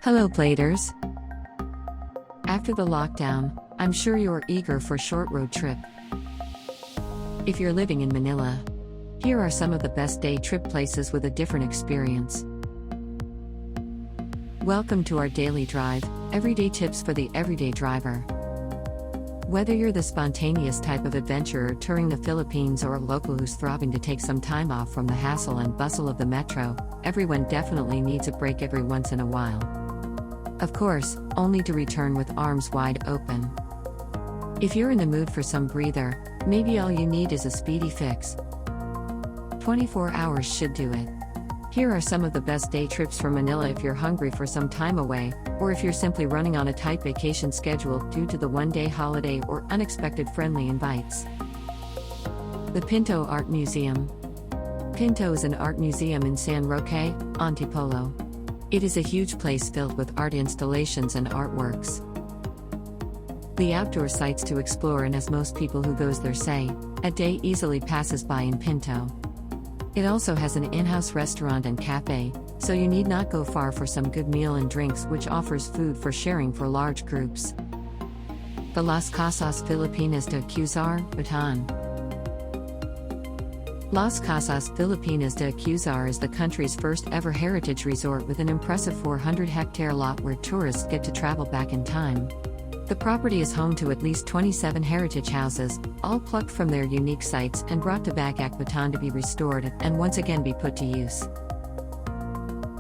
Hello Bladers! After the lockdown, I'm sure you're eager for a short road trip. If you're living in Manila, here are some of the best day trip places with a different experience. Welcome to our daily drive, everyday tips for the everyday driver. Whether you're the spontaneous type of adventurer touring the Philippines or a local who's throbbing to take some time off from the hassle and bustle of the metro, everyone definitely needs a break every once in a while. Of course, only to return with arms wide open. If you're in the mood for some breather, maybe all you need is a speedy fix. 24 hours should do it. Here are some of the best day trips for Manila if you're hungry for some time away, or if you're simply running on a tight vacation schedule due to the one-day holiday or unexpected friendly invites. The Pinto Art Museum. Pinto is an art museum in San Roque, Antipolo. It is a huge place filled with art installations and artworks. The outdoor sites to explore, and as most people who goes there say, a day easily passes by in Pinto. It also has an in-house restaurant and cafe, so you need not go far for some good meal and drinks, which offers food for sharing for large groups. The Las Casas Filipinas de Cuzar, Bataan. Las Casas Filipinas de Cuzar is the country's first ever heritage resort with an impressive 400-hectare lot where tourists get to travel back in time. The property is home to at least 27 heritage houses, all plucked from their unique sites and brought to Bagac, Bataan to be restored and once again be put to use.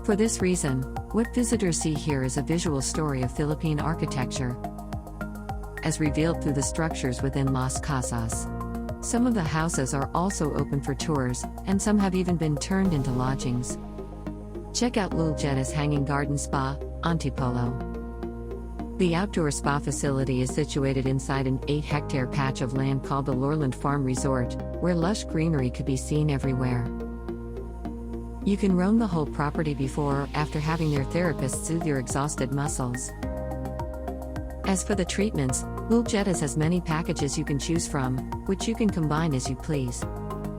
For this reason, what visitors see here is a visual story of Philippine architecture, as revealed through the structures within Las Casas. Some of the houses are also open for tours, and some have even been turned into lodgings. Check out Lul Jetta's Hanging Garden Spa, Antipolo. The outdoor spa facility is situated inside an 8-hectare patch of land called the Lorland Farm Resort, where lush greenery could be seen everywhere. You can roam the whole property before or after having their therapist soothe your exhausted muscles. As for the treatments, Lul Jetta's has many packages you can choose from, which you can combine as you please.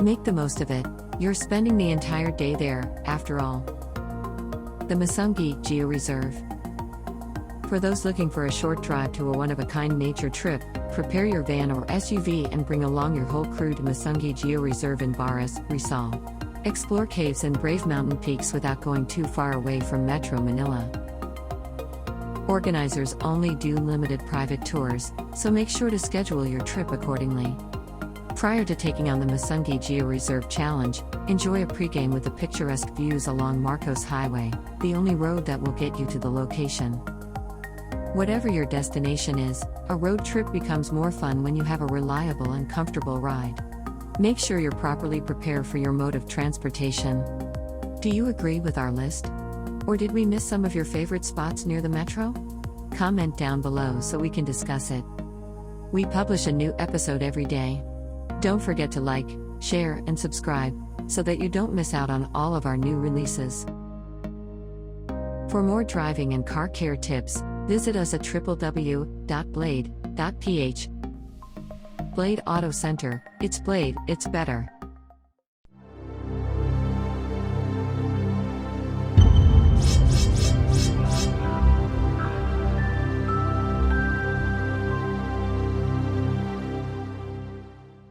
Make the most of it, you're spending the entire day there, after all. The Masungi Geo Reserve. For those looking for a short drive to a one-of-a-kind nature trip, prepare your van or SUV and bring along your whole crew to Masungi Geo Reserve in Baras, Rizal. Explore caves and brave mountain peaks without going too far away from Metro Manila. Organizers only do limited private tours, so make sure to schedule your trip accordingly. Prior to taking on the Masungi Geo Reserve Challenge, enjoy a pregame with the picturesque views along Marcos Highway, the only road that will get you to the location. Whatever your destination is, a road trip becomes more fun when you have a reliable and comfortable ride. Make sure you're properly prepared for your mode of transportation. Do you agree with our list? Or did we miss some of your favorite spots near the metro? Comment down below so we can discuss it. We publish a new episode every day. Don't forget to like, share, and subscribe, so that you don't miss out on all of our new releases. For more driving and car care tips, visit us at www.blade.ph. Blade Auto Center, it's Blade, it's better.